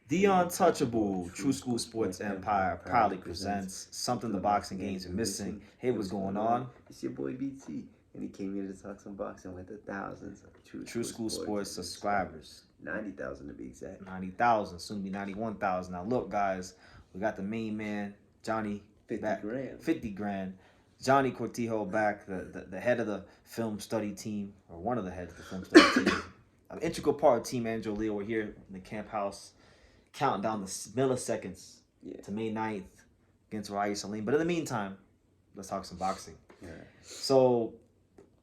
The Untouchable True School Sports Empire proudly presents something the boxing games are missing. Hey, what's going on? It's your boy BT, and he came here to talk some boxing with the thousands of True School Sports subscribers. 90,000 to be exact. 90,000, soon to be 91,000. Now, look, guys, we got the main man, Johnny. 50 back, grand. 50 grand. Johnny Cortijo back, the head of the film study team, or one of the heads of the film study team. An integral part of Team Angel Leo. We're here in the camp house, counting down the milliseconds to May 9th against Raya Salim. But in the meantime, let's talk some boxing. Yeah. So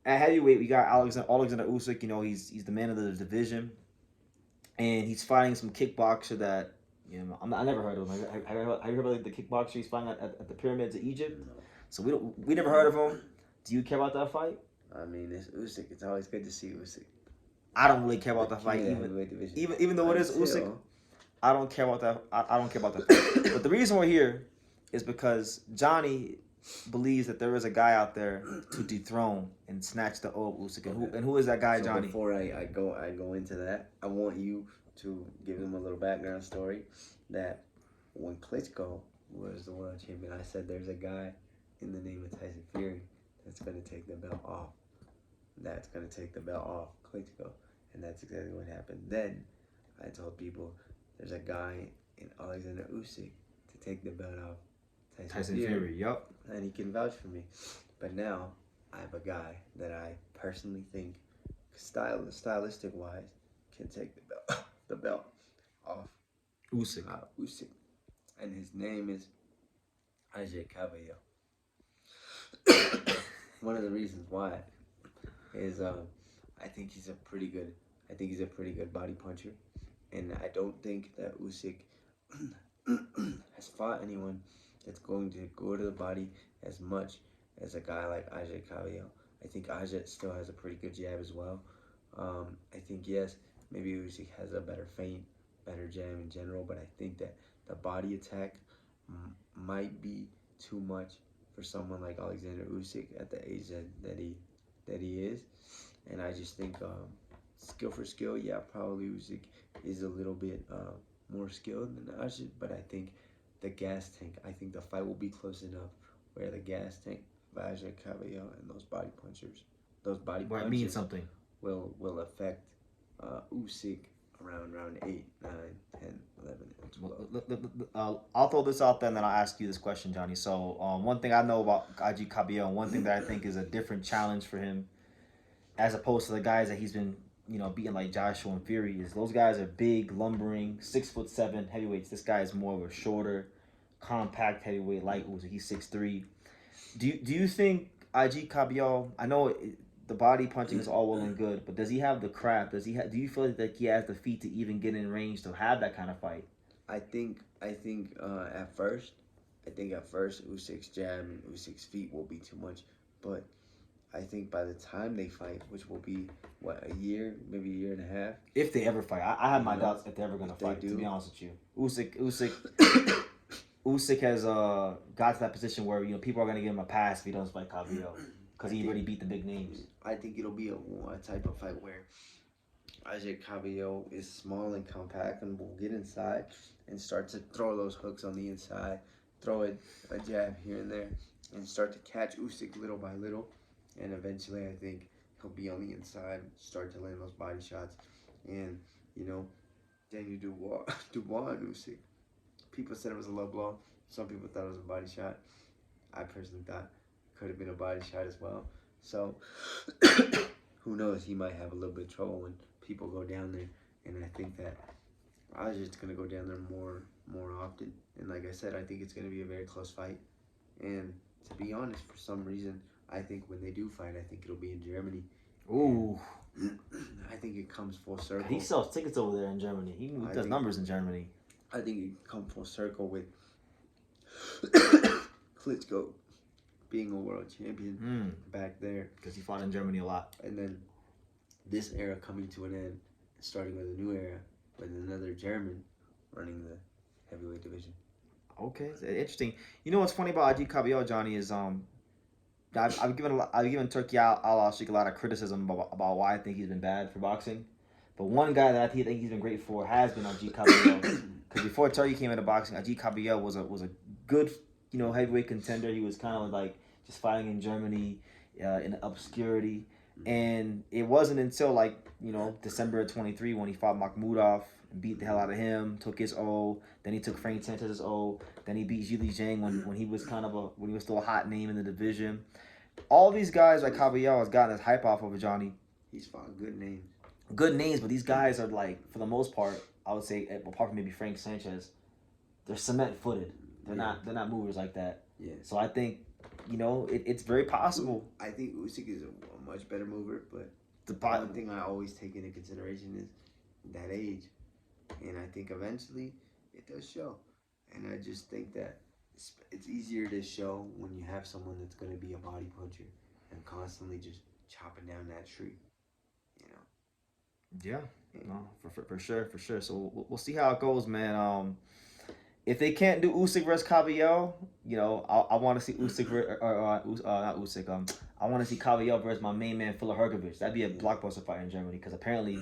at heavyweight, we got Oleksandr Usyk. You know, he's the man of the division, and he's fighting some kickboxer that I never heard of him. Have you heard about the kickboxer he's fighting at the pyramids of Egypt? No. So we never heard of him. Do you care about that fight? I mean, it's Usyk. It's always good to see Usyk. I don't really care about that fight, even though it is Usyk. I don't care about that. I don't care about that fight. But the reason we're here is because Johnny believes that there is a guy out there to dethrone and snatch the old Usyk. And who is that guy, Johnny? Before I go into that, I want you to give them a little background story that when Klitschko was the world champion, I said there's a guy in the name of Tyson Fury that's going to take the belt off. That's going to take the belt off Klitschko. And that's exactly what happened. Then I told people there's a guy in Oleksandr Usyk to take the belt off Tyson Fury. Yup. And he can vouch for me. But now I have a guy that I personally think, stylistic wise, can take the belt off Usyk. Usyk. And his name is Agit Kabayel. One of the reasons why is I think he's a pretty good body puncher, and I don't think that Usyk has fought anyone that's going to go to the body as much as a guy like Agit Kabayel. I think Agit still has a pretty good jab as well. I think, yes, maybe Usyk has a better feint, better jab in general, but I think that the body attack might be too much for someone like Oleksandr Usyk at the age that he is. And I just think skill for skill, yeah, probably Usyk is a little bit more skilled than Agit, but I think the gas tank, I think the fight will be close enough where the gas tank of Agit Kabayel and those body punches means something. will affect Usyk around round 8, 9, 10, 11, and 12. I'll throw this out there and then I'll ask you this question, Johnny. So one thing I know about Agit Kabayel, one thing that I think is a different challenge for him as opposed to the guys that he's been beating like Joshua and Fury, is those guys are big, lumbering, 6'7" heavyweights. This guy is more of a shorter, compact heavyweight, light Usyk. He's 6'3". Do you think Agit Kabayel? I know the body punching is all well and good, but does he have the craft? Do you feel like he has the feet to even get in range to have that kind of fight? I think at first Usyk's jab and Usyk's feet will be too much, but I think by the time they fight, which will be a year, maybe a year and a half, if they ever fight, I have my doubts if they're ever gonna fight. To be honest with you, Usyk has got to that position where people are gonna give him a pass if he doesn't fight Kabayel because he already beat the big names. I think it'll be a type of fight where Agit Kabayel is small and compact and will get inside and start to throw those hooks on the inside, throw a jab here and there, and start to catch Usyk little by little. And eventually, I think he'll be on the inside, start to land those body shots, and Daniel Dubois and Usyk. People said it was a low blow. Some people thought it was a body shot. I personally thought it could have been a body shot as well. So who knows? He might have a little bit of trouble when people go down there. And I think that Agit's gonna go down there more often. And like I said, I think it's gonna be a very close fight. And to be honest, for some reason, I think when they do fight, I think it'll be in Germany. Ooh. And I think it comes full circle. He sells tickets over there in Germany. He does numbers in Germany. I think it comes full circle with Klitschko being a world champion back there. Because he fought in Germany a lot. And then this era coming to an end, starting with a new era with another German running the heavyweight division. Okay, interesting. You know what's funny about Agit Kabayel, Johnny, is I've given Turkey Al-Ashik a lot of criticism about why I think he's been bad for boxing, but one guy that I think he's been great for has been Agit Kabayel, Because before Turkey came into boxing, Agit Kabayel was a good heavyweight contender. He was kind of like just fighting in Germany, in obscurity, and it wasn't until like December of 23 when he fought Makhmudov and beat the hell out of him, took his O. Then he took Frank Sanchez's O. Then he beat Zhili Zhang when he was when he was still a hot name in the division. All these guys like Kabayel has gotten his hype off of Johnny. He's fought good names. Good names, but these guys are like, for the most part, I would say, apart from maybe Frank Sanchez, they're cement footed. They're not movers like that. Yeah. So I think, it's very possible. I think Usyk is a much better mover, but The one thing I always take into consideration is that age, and I think eventually it does show. And I just think that it's easier to show when you have someone that's going to be a body puncher and constantly just chopping down that tree. Yeah, no, for sure. So we'll see how it goes, man. If they can't do Usyk versus Kabayel, I want to see Usyk not Usyk. I want to see Kabayel versus my main man Philip Hergovich. That'd be a blockbuster fight in Germany because apparently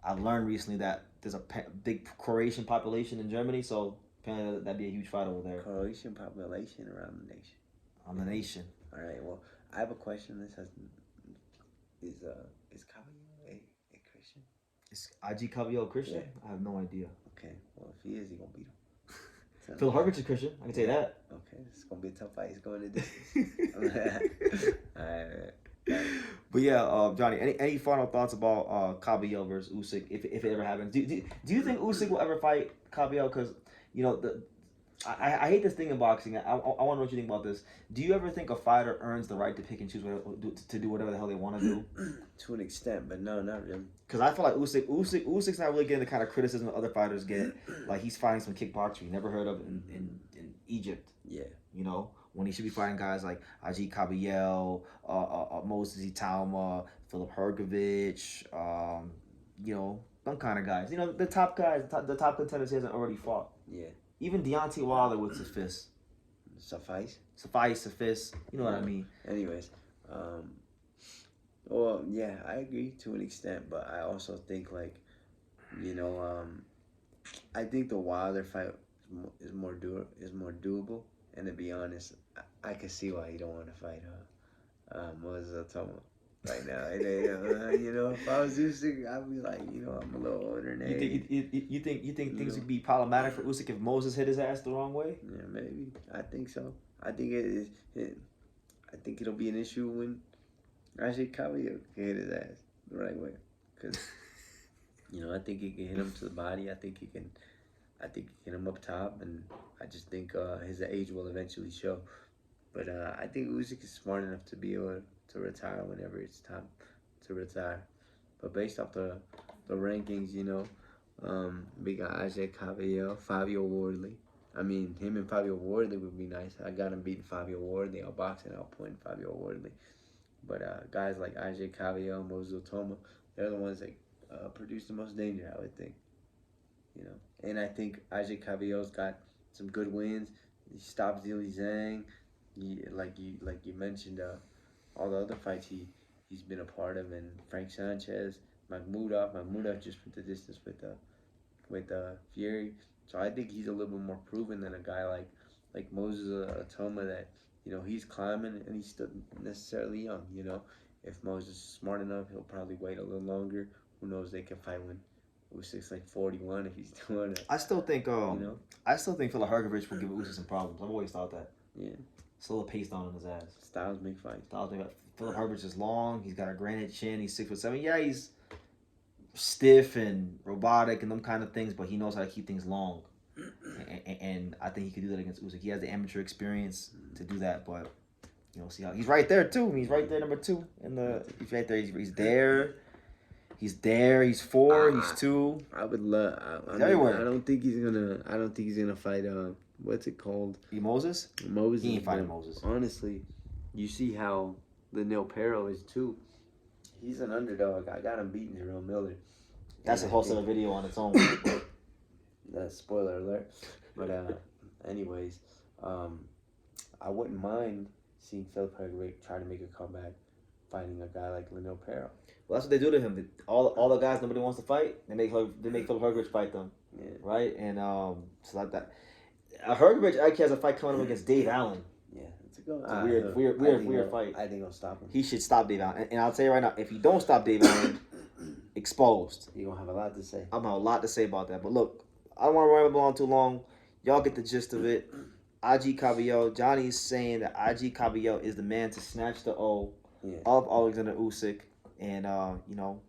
I've learned recently that there's a big Croatian population in Germany, so apparently that'd be a huge fight over there. Croatian population around the nation. On the nation. All right. Well, I have a question. This is Kabayel a Christian? Is Agit Kabayel Christian? Yeah. I have no idea. Okay. Well, if he is, he gonna beat him. Phil Hergovich is Christian. I can tell you that. Okay, it's gonna be a tough fight. He's going to distance. Alright. But yeah, Johnny, any final thoughts about Kabayel versus Usyk if it ever happens? Do you think Usyk will ever fight Kabayel? Because I hate this thing in boxing. I want to know what you think about this. Do you ever think a fighter earns the right to pick and choose to do whatever the hell they want to do? To an extent, but no, not really. Because I feel like Usyk's not really getting the kind of criticism that other fighters get. Like he's fighting some kickboxers we never heard of in Egypt. Yeah. When he should be fighting guys like Agit Kabayel, Moses Itauma, Philip Hergovich, them kind of guys. The top guys, the top contenders he hasn't already fought. Yeah. Even Deontay Wilder with Sufis. Suffice. You know what I mean? Anyways, well, yeah, I agree to an extent, but I also think I think the Wilder fight is more doable. And to be honest, I can see why you don't want to fight Moses Itauma right now. If I was Usyk, I'd be like, I'm a little older than you think things would be problematic for Usyk if Moses hit his ass the wrong way? Yeah, maybe. I think so. I think I think it'll be an issue when Agit Kabayel can hit his ass the right way, because I think he can hit him to the body. I think he can hit him up top, and I just think his age will eventually show. But I think Usyk is smart enough to be able to retire whenever it's time to retire. But based off the rankings, we got Agit Kabayel, Fabio Wardley. I mean, him and Fabio Wardley would be nice. I got him beating Fabio Wardley, outboxing, outpointing Fabio Wardley. But guys like Agit Kabayel, Moses Itauma, they're the ones that produce the most danger, I would think. And I think Agit Kabayel's got some good wins. He stopped Zhili Zhang. Like you mentioned, all the other fights he's been a part of, and Frank Sanchez, Makhmudov just went the distance with Fury. So I think he's a little bit more proven than a guy like Moses Itauma that he's climbing and he's still necessarily young. If Moses is smart enough, he'll probably wait a little longer. Who knows? They can fight when Usyk's like 41 if he's doing it. I still think Philip Hergovich will give Usyk some problems. I've always thought that. Yeah. It's a little paste on his ass. Styles make fights. Philip Hergovich is long. He's got a granite chin. He's 6'7". Yeah, he's stiff and robotic and them kind of things, but he knows how to keep things long. And I think he could do that against Usyk. He has the amateur experience to do that, but see how he's right there too. He's right there, number 2 he's right there. He's there. He's there. He's 4. He's 2. I would love. Everywhere. I don't think he's gonna fight. What's it called? Moses. He ain't fighting Moses. Honestly, you see how Lionel Pero is too. He's an underdog. I got him beating Jerome Miller. That's a whole other video on its own. That's spoiler alert. But anyways, I wouldn't mind seeing Philip Hergovich try to make a comeback, fighting a guy like Lionel Pero. Well, that's what they do to him. All the guys nobody wants to fight, they make Philip Hergovich fight them. Yeah. right? And so like that. I heard Rich actually has a fight coming up against Dave Allen. Yeah, it's a good. It's a weird fight. I think he'll stop him. He should stop Dave Allen. And I'll tell you right now, if he don't stop Dave Allen, exposed. You're gonna have a lot to say. I'm gonna have a lot to say about that. But look, I don't want to ramble on too long. Y'all get the gist of it. Agit Kabayel, Johnny's saying that Agit Kabayel is the man to snatch the O of Oleksandr Usyk and you know,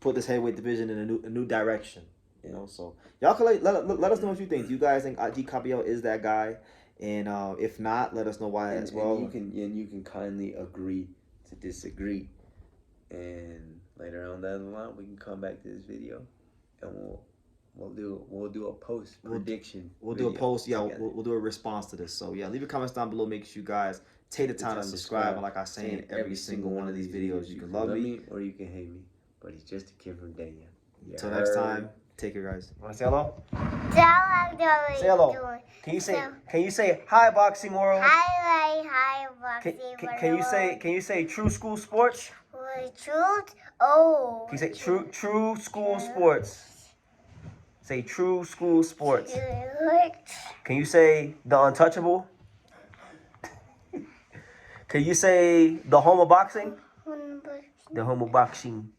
put this heavyweight division in a new direction. You know, so y'all can let us know what you think. Do you guys think Agit Kabayel is that guy? And if not, let us know why as well. And you can kindly agree to disagree. And later on down the line, we can come back to this video, and we'll do a post prediction. We'll do a post. Yeah, we'll do a response to this. So yeah, leave your comments down below. Make sure you guys take the time to subscribe. And like I say in every single one of these videos, you can love me or you can hate me, but he's just a kid from Dania. Until next time, take care, guys. Want to say hello? Say hello. Can you say hi, boxing world? Hi, boxing world. Can you say true school sports? Truth? Oh. Can you say true school sports? Say true school sports. Can you say the untouchable? Can you say the homo boxing? The homo boxing.